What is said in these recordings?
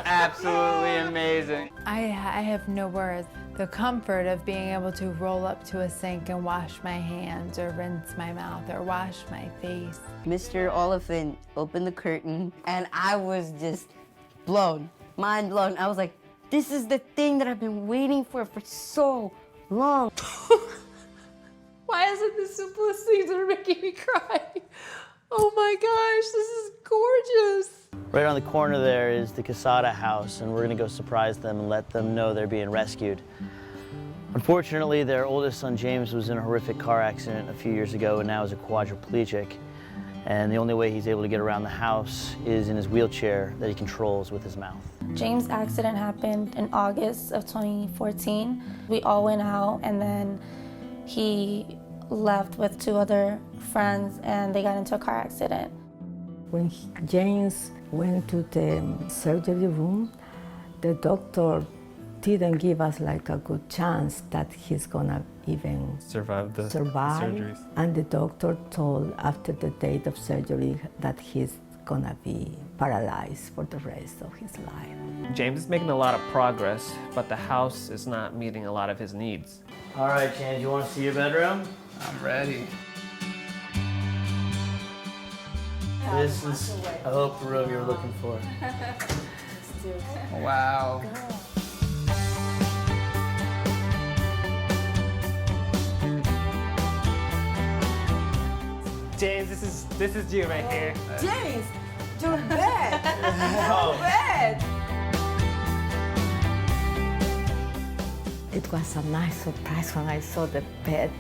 absolutely amazing. I have no words. The comfort of being able to roll up to a sink and wash my hands or rinse my mouth or wash my face. Mr. Oliphant opened the curtain and I was just blown, mind blown. I was like, this is the thing that I've been waiting for so long. Why is it the simplest things that are making me cry? Oh my gosh, this is gorgeous. Right on the corner there is the Casada house, and we're gonna go surprise them and let them know they're being rescued. Unfortunately, their oldest son James was in a horrific car accident a few years ago and now is a quadriplegic. And the only way he's able to get around the house is in his wheelchair that he controls with his mouth. James' accident happened in August of 2014. We all went out and then he left with 2 other friends and they got into a car accident. When James went to the surgery room, the doctor didn't give us like a good chance that he's gonna even survive the survive. surgeries. And the doctor told after the date of surgery that he's gonna be paralyzed for the rest of his life. James is making a lot of progress, but the house is not meeting a lot of his needs. All right, James, you want to see your bedroom? I'm ready. This is, I hope, the room you were looking for. Wow. James, this is you right here. James, your bed, your bed. It was a nice surprise when I saw the bed,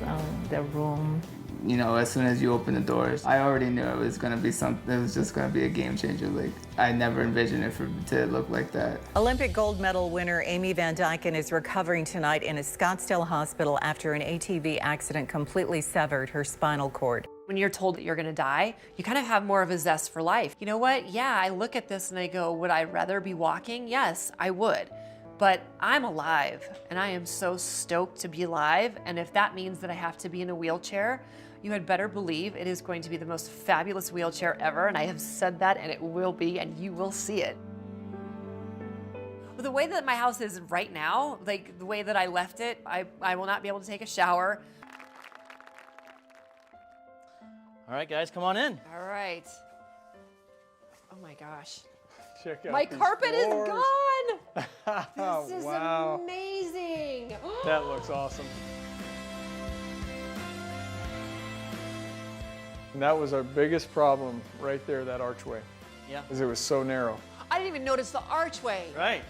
the room. You know, as soon as you open the doors, I already knew it was gonna be something. It was just gonna be a game changer. Like, I never envisioned it to look like that. Olympic gold medal winner Amy Van Dyken is recovering tonight in a Scottsdale hospital after an ATV accident completely severed her spinal cord. When you're told that you're gonna die, you kind of have more of a zest for life. You know what? Yeah, I look at this and I go, would I rather be walking? Yes, I would. But I'm alive and I am so stoked to be alive. And if that means that I have to be in a wheelchair, you had better believe it is going to be the most fabulous wheelchair ever. And I have said that and it will be, and you will see it. The way that my house is right now, like the way that I left it, I will not be able to take a shower. All right, guys, come on in. All right. Oh my gosh. Check out My these carpet is floors. gone. Oh, This is wow. amazing. That looks awesome. And that was our biggest problem right there, that archway. Yeah. Because it was so narrow. I didn't even notice the archway. Right.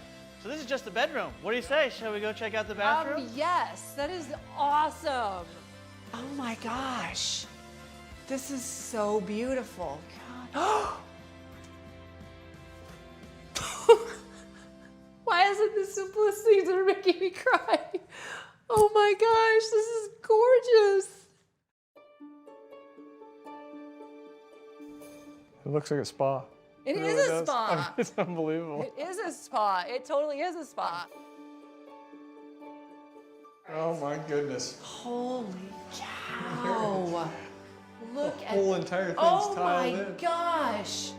So this is just the bedroom. What do you say? Shall we go check out the bathroom? Yes, that is awesome. Oh my gosh. This is so beautiful. God. Why is it the simplest things that are making me cry? Oh my gosh, this is gorgeous. It looks like a spa. It really is a does. spa. I mean, it's unbelievable. It is a spa. It totally is a spa. Oh my goodness. Holy cow. Look The at whole entire thing's oh my tiled in. gosh.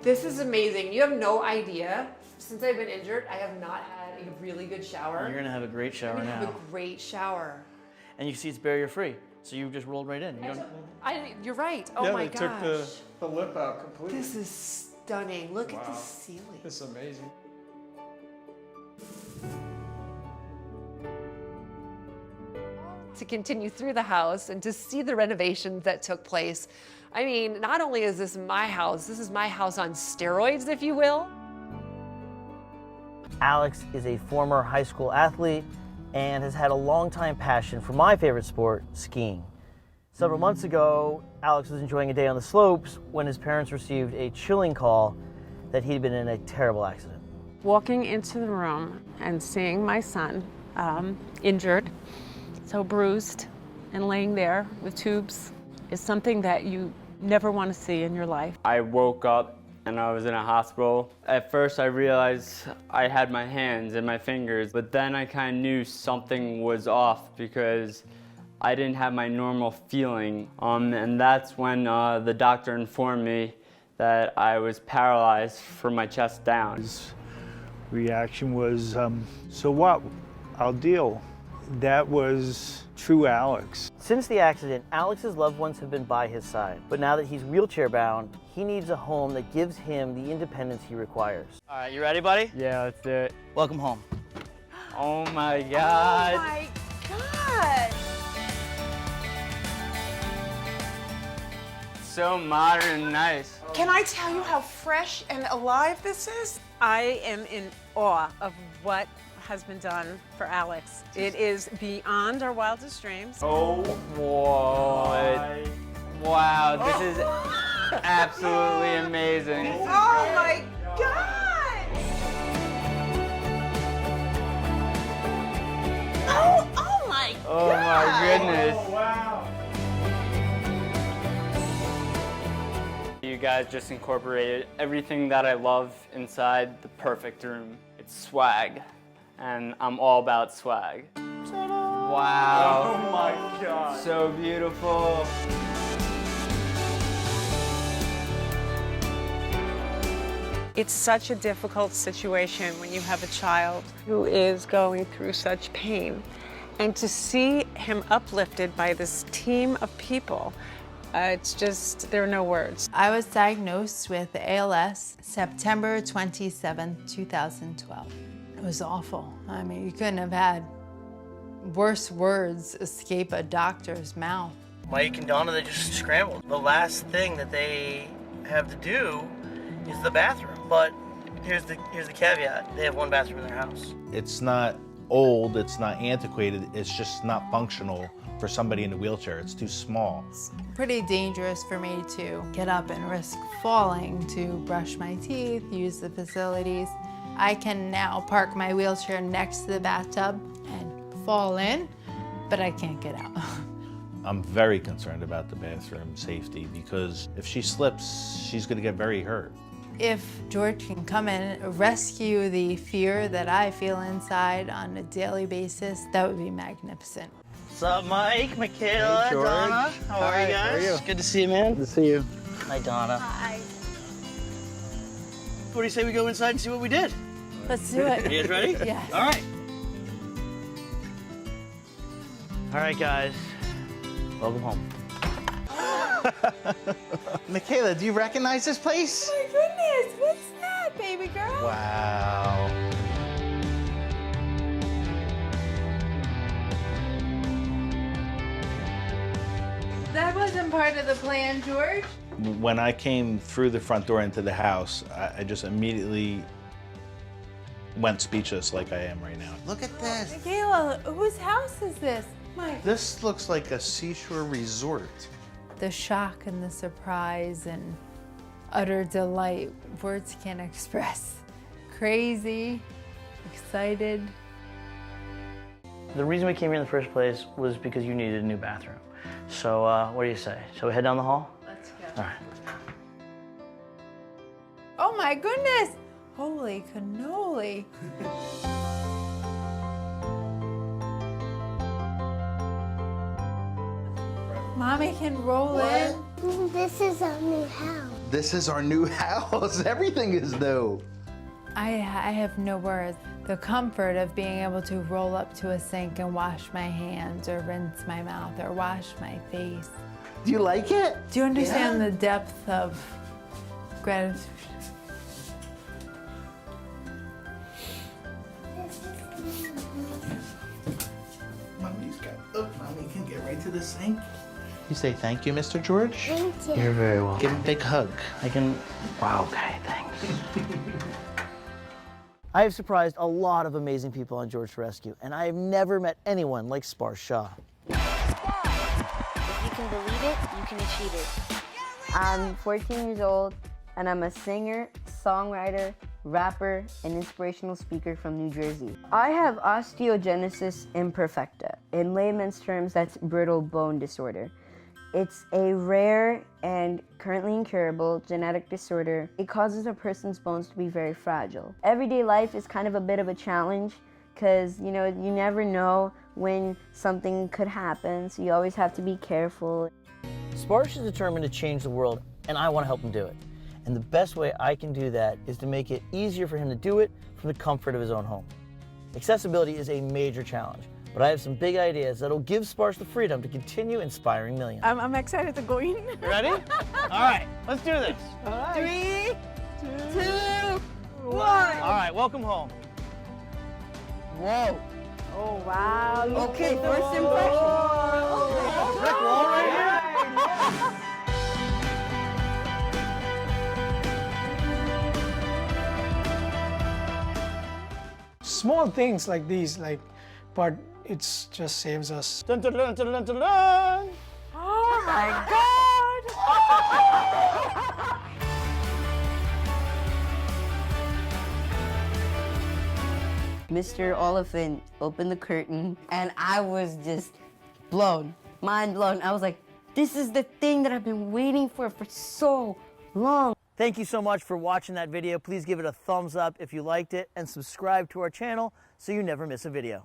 This is amazing. You have no idea. Since I've been injured, I have not had a really good shower. You're gonna have a great shower I'm gonna now. have a great shower. And you see it's barrier free. So you just rolled right in. You don't, You're right. Oh Yeah, my they gosh. took the lip out completely. This is stunning. Look at the Wow. ceiling. This is amazing. To continue through the house and to see the renovations that took place. I mean, not only is this my house, this is my house on steroids, if you will. Alex is a former high school athlete and has had a long-time passion for my favorite sport, skiing. Several months ago, Alex was enjoying a day on the slopes when his parents received a chilling call that he'd been in a terrible accident. Walking into the room and seeing my son injured, so bruised and laying there with tubes is something that you never want to see in your life. I woke up and I was in a hospital. At first I realized I had my hands and my fingers, but then I kind of knew something was off because I didn't have my normal feeling. And that's when the doctor informed me that I was paralyzed from my chest down. His reaction was, so what? I'll deal. That was true Alex. Since the accident, Alex's loved ones have been by his side. But now that he's wheelchair bound, he needs a home that gives him the independence he requires. All right, you ready, buddy? Yeah, let's do it. Welcome home. Oh my God. Oh my God! So modern and nice. Can I tell you how fresh and alive this is? I am in awe of what has been done for Alex. It is beyond our wildest dreams. Oh, what? Wow, this is absolutely amazing. Oh my God! Oh my God! Oh my goodness. Oh, wow. You guys just incorporated everything that I love inside the perfect room. It's swag, and I'm all about swag. Wow. Oh my God. So beautiful. It's such a difficult situation when you have a child who is going through such pain. And to see him uplifted by this team of people, it's just, there are no words. I was diagnosed with ALS September 27, 2012. It was awful. I mean, you couldn't have had worse words escape a doctor's mouth. Mike and Donna, they just scrambled. The last thing that they have to do is the bathroom. But here's the caveat. They have one bathroom in their house. It's not old, it's not antiquated, it's just not functional for somebody in a wheelchair. It's too small. It's pretty dangerous for me to get up and risk falling to brush my teeth, use the facilities. I can now park my wheelchair next to the bathtub and fall in, but I can't get out. I'm very concerned about the bathroom safety because if she slips, she's gonna get very hurt. If George can come in and rescue the fear that I feel inside on a daily basis, that would be magnificent. What's up, Mike, Michaela, Hey, George. Donna? How are you guys? How are you? Good to see you, man. Good to see you. Hi, Donna. Hi. What do you say we go inside and see what we did? Let's do it. You guys ready? Yes. All right. All right, guys. Welcome home. Michaela, do you recognize this place? Oh my goodness, what's that, baby girl? Wow. That wasn't part of the plan, George. When I came through the front door into the house, I just immediately went speechless like I am right now. Look at this. Michaela, whose house is this? Mike. This looks like a seashore resort. The shock and the surprise and utter delight, words can't express. Crazy, excited. The reason we came here in the first place was because you needed a new bathroom. So what do you say? Shall we head down the hall? Let's go. All right. Oh my goodness! Holy cannoli. Mommy can roll in. This is our new house. This is our new house. Everything is new. I have no words. The comfort of being able to roll up to a sink and wash my hands or rinse my mouth or wash my face. Do you like it? Do you understand the depth of gratitude? Mommy can get right to the sink. You say thank you, Mr. George? Thank you. You're very welcome. Give him a big hug. I can. Wow, okay, thanks. I have surprised a lot of amazing people on George Rescue, and I have never met anyone like Sparx Shaw. If you can believe it, you can achieve it. I'm 14 years old, and I'm a singer, songwriter, rapper, and inspirational speaker from New Jersey. I have osteogenesis imperfecta. In layman's terms, that's brittle bone disorder. It's a rare and currently incurable genetic disorder. It causes a person's bones to be very fragile. Everyday life is kind of a bit of a challenge because, you never know when something could happen, so you always have to be careful. Sparx is determined to change the world, and I want to help him do it. And the best way I can do that is to make it easier for him to do it from the comfort of his own home. Accessibility is a major challenge, but I have some big ideas that'll give Sparx the freedom to continue inspiring millions. I'm excited to go in. You ready? All right, let's do this. All right. 3, 2, 1. All right, welcome home. Whoa. Oh, wow. Okay, first impression. Brick wall right here. Small things like these, but it just saves us. Dun, dun, dun, dun, dun, dun, dun. Oh, my God. Mr. Oliphant opened the curtain, and I was just blown, mind blown. I was like, this is the thing that I've been waiting for so long. Thank you so much for watching that video. Please give it a thumbs up if you liked it and subscribe to our channel so you never miss a video.